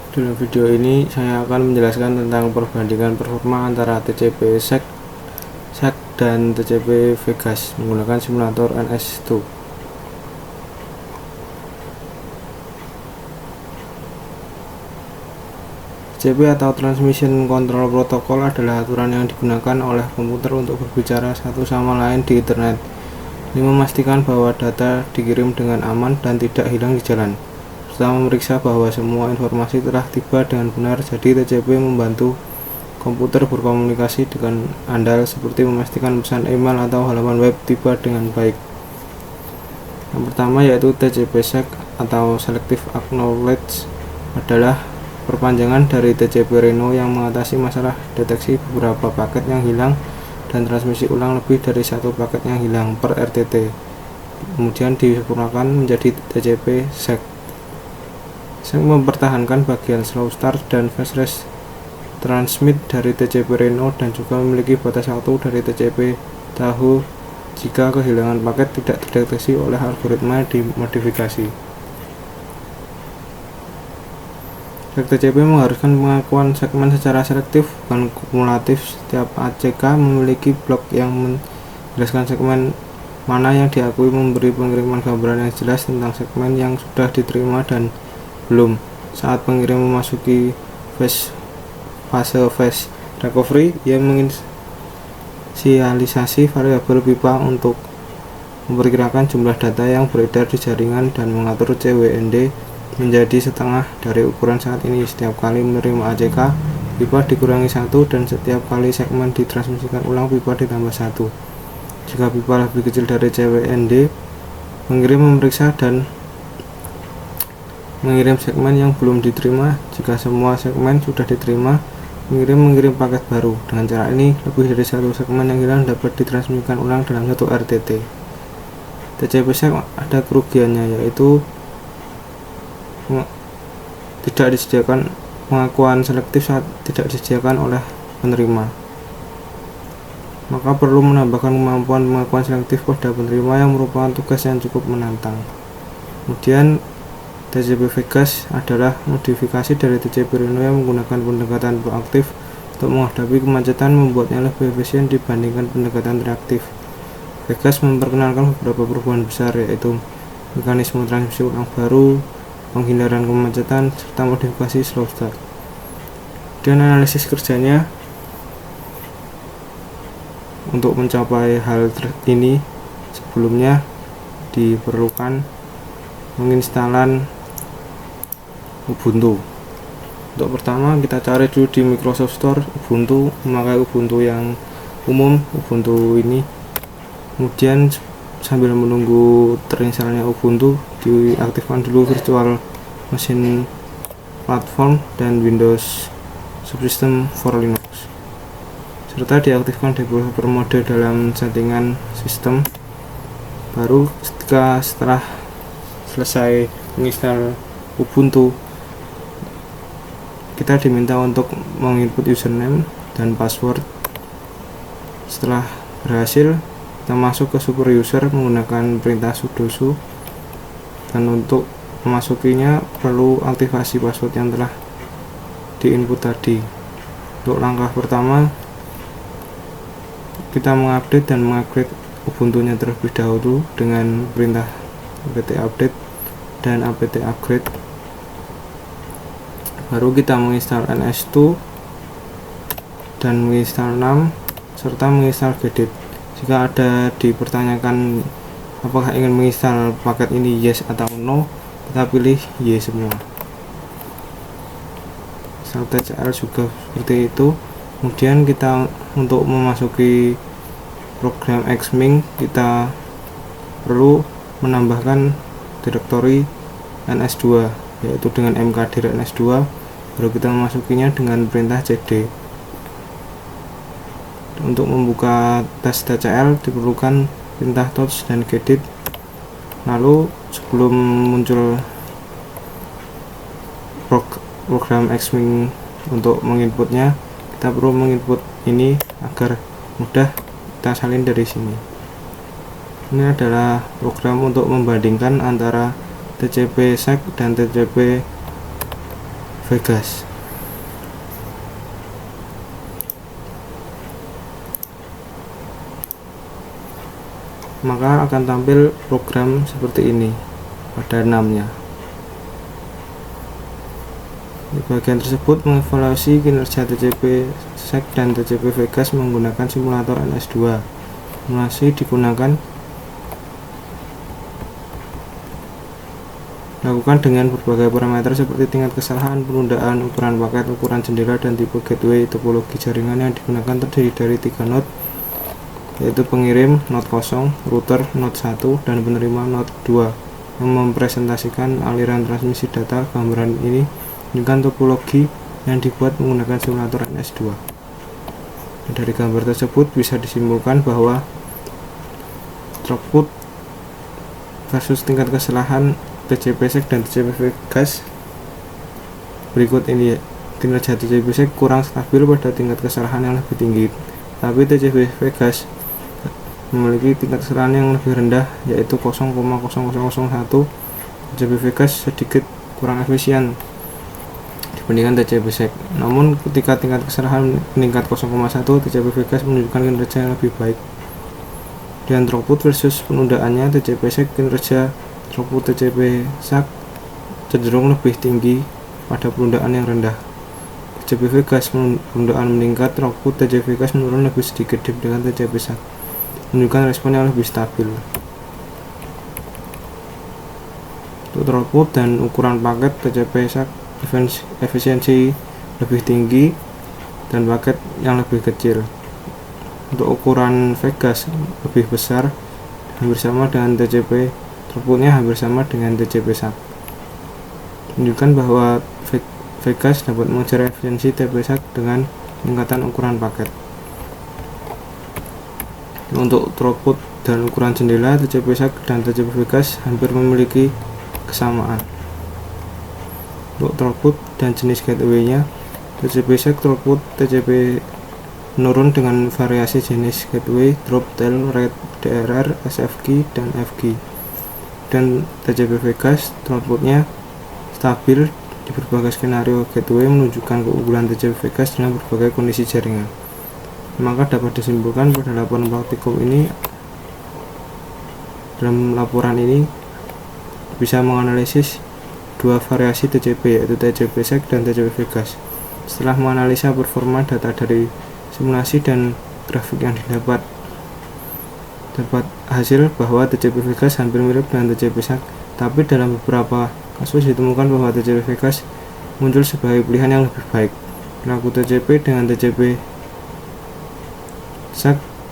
Dalam video ini saya akan menjelaskan tentang perbandingan performa antara TCP SEC dan TCP Vegas menggunakan simulator NS2. TCP atau Transmission Control Protocol adalah aturan yang digunakan oleh komputer untuk berbicara satu sama lain di internet. Ini memastikan bahwa data dikirim dengan aman dan tidak hilang di jalan, serta memeriksa bahwa semua informasi telah tiba dengan benar. Jadi TCP membantu komputer berkomunikasi dengan andal, seperti memastikan pesan email atau halaman web tiba dengan baik. Yang pertama yaitu TCP SEC atau Selective Acknowledge, adalah perpanjangan dari TCP Reno yang mengatasi masalah deteksi beberapa paket yang hilang dan transmisi ulang lebih dari satu paket yang hilang per RTT, kemudian disempurnakan menjadi TCP SEC. SEC mempertahankan bagian slow start dan fast transmit dari TCP Reno dan juga memiliki batas waktu dari TCP Tahoe jika kehilangan paket tidak terdeteksi oleh algoritma dimodifikasi. TCP mengharuskan pengakuan segmen secara selektif, bukan kumulatif. Setiap ACK memiliki blok yang menjelaskan segmen mana yang diakui, memberi pengiriman gambaran yang jelas tentang segmen yang sudah diterima dan belum. Saat pengirim memasuki fase phase recovery, ia menginisialisasi variabel pipa untuk memperkirakan jumlah data yang beredar di jaringan dan mengatur CWND menjadi setengah dari ukuran saat ini. Setiap kali menerima ACK, pipa dikurangi 1, dan setiap kali segmen ditransmisikan ulang, pipa ditambah 1. Jika pipa lebih kecil dari CWND, pengirim memeriksa dan mengirim segmen yang belum diterima. Jika semua segmen sudah diterima, pengirim mengirim paket baru. Dengan cara ini, lebih dari satu segmen yang hilang dapat ditransmisikan ulang dalam satu RTT. TCP SEC ada kerugiannya, yaitu tidak disediakan pengakuan selektif saat tidak disediakan oleh penerima. Maka perlu menambahkan kemampuan pengakuan selektif pada penerima yang merupakan tugas yang cukup menantang. Kemudian TCP Vegas adalah modifikasi dari TCP Reno yang menggunakan pendekatan proaktif untuk menghadapi kemacetan, membuatnya lebih efisien dibandingkan pendekatan reaktif. Vegas memperkenalkan beberapa perubahan besar, yaitu mekanisme transmisi ulang baru, penghindaran kemacetan, serta modifikasi slow start. Dan analisis kerjanya untuk mencapai hal ini, sebelumnya diperlukan menginstalan Ubuntu. Untuk pertama, kita cari dulu di Microsoft Store Ubuntu, memakai Ubuntu yang umum, Ubuntu ini. Kemudian sambil menunggu terinstalnya Ubuntu, diaktifkan dulu virtual machine platform dan Windows Subsystem for Linux, serta diaktifkan developer mode dalam settingan sistem. Baru setelah selesai menginstal Ubuntu, kita diminta untuk menginput username dan password. Setelah berhasil, kita masuk ke super user menggunakan perintah sudo, dan untuk memasukinya perlu aktivasi password yang telah diinput tadi. Untuk langkah pertama, kita mengupdate dan mengupgrade Ubuntu-nya terlebih dahulu dengan perintah apt update dan apt upgrade. Baru kita menginstal NS2 dan menginstal 6 serta menginstal Gedit. Jika ada dipertanyakan apakah ingin menginstal paket ini yes atau no, kita pilih yes semua. Install TCL juga seperti itu. Kemudian kita untuk memasuki program Xming, kita perlu menambahkan direktori NS2, yaitu dengan mkdir NS2. Baru kita memasukinya dengan perintah cd. Untuk membuka tes TCL diperlukan perintah touch dan gedit. Lalu sebelum muncul program Xming untuk menginputnya, kita perlu menginput ini agar mudah kita salin dari sini. Ini adalah program untuk membandingkan antara TCP SEC dan TCP Vegas. Maka akan tampil program seperti ini pada 6-nya. Di bagian tersebut mengevaluasi kinerja TCP/SEC dan TCP Vegas menggunakan simulator NS2. Simulasi digunakan lakukan dengan berbagai parameter seperti tingkat kesalahan, penundaan, ukuran paket, ukuran jendela, dan tipe gateway. Topologi jaringan yang digunakan terdiri dari 3 node, yaitu pengirim node 0, router node 1, dan penerima node 2 yang mempresentasikan aliran transmisi data. Gambaran ini menunjukkan topologi yang dibuat menggunakan simulator NS2. Dari gambar tersebut bisa disimpulkan bahwa throughput versus tingkat kesalahan TCP/SEC dan TCP Vegas berikut ini ya. Kinerja TCP/SEC kurang stabil pada tingkat kesalahan yang lebih tinggi, tapi TCP Vegas memiliki tingkat kesalahan yang lebih rendah, yaitu 0,0001. TCP Vegas sedikit kurang efisien dibandingkan TCP/SEC. Namun ketika tingkat kesalahan meningkat 0,1, TCP Vegas menunjukkan kinerja yang lebih baik. Dan throughput versus penundaannya, TCP/SEC kinerja throughput TCP/SEC cenderung lebih tinggi pada penundaan yang rendah. TCP Vegas penundaan meningkat, throughput TCP Vegas menurun lebih sedikit dibandingkan TCP/SEC, menunjukkan respon yang lebih stabil. Untuk throughput dan ukuran paket, TCP/SEC efisiensi lebih tinggi dan paket yang lebih kecil. Untuk ukuran Vegas lebih besar, hampir sama dengan TCP, throughputnya hampir sama dengan TCP/SEC, menunjukkan bahwa Vegas dapat mengejar efisiensi TCP/SEC dengan peningkatan ukuran paket. Untuk throughput dan ukuran jendela, TCP/SEC dan TCP Vegas hampir memiliki kesamaan. Untuk throughput dan jenis gateway-nya, TCP/SEC throughput TCP menurun dengan variasi jenis gateway, drop, tail, rate, DRR, SFG, dan FG. Dan TCP Vegas throughputnya stabil di berbagai skenario gateway, menunjukkan keunggulan TCP Vegas dalam berbagai kondisi jaringan. Maka dapat disimpulkan pada laporan praktikum ini, dalam laporan ini bisa menganalisis dua variasi TCP, yaitu TCP/SEC dan TCP Vegas. Setelah menganalisa performa data dari simulasi dan grafik yang dapat hasil bahwa TCP Vegas hampir mirip dengan TCP/SEC, tapi dalam beberapa kasus ditemukan bahwa TCP Vegas muncul sebagai pilihan yang lebih baik. Perilaku TCP dengan TCP/SEC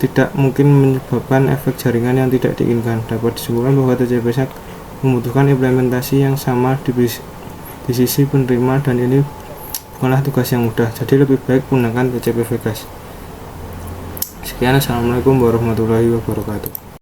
tidak mungkin menyebabkan efek jaringan yang tidak diinginkan. Dapat disimpulkan bahwa TCP/SEC membutuhkan implementasi yang sama di sisi penerima, dan ini bukanlah tugas yang mudah, jadi lebih baik menggunakan TCP Vegas. Sekian, assalamualaikum warahmatullahi wabarakatuh.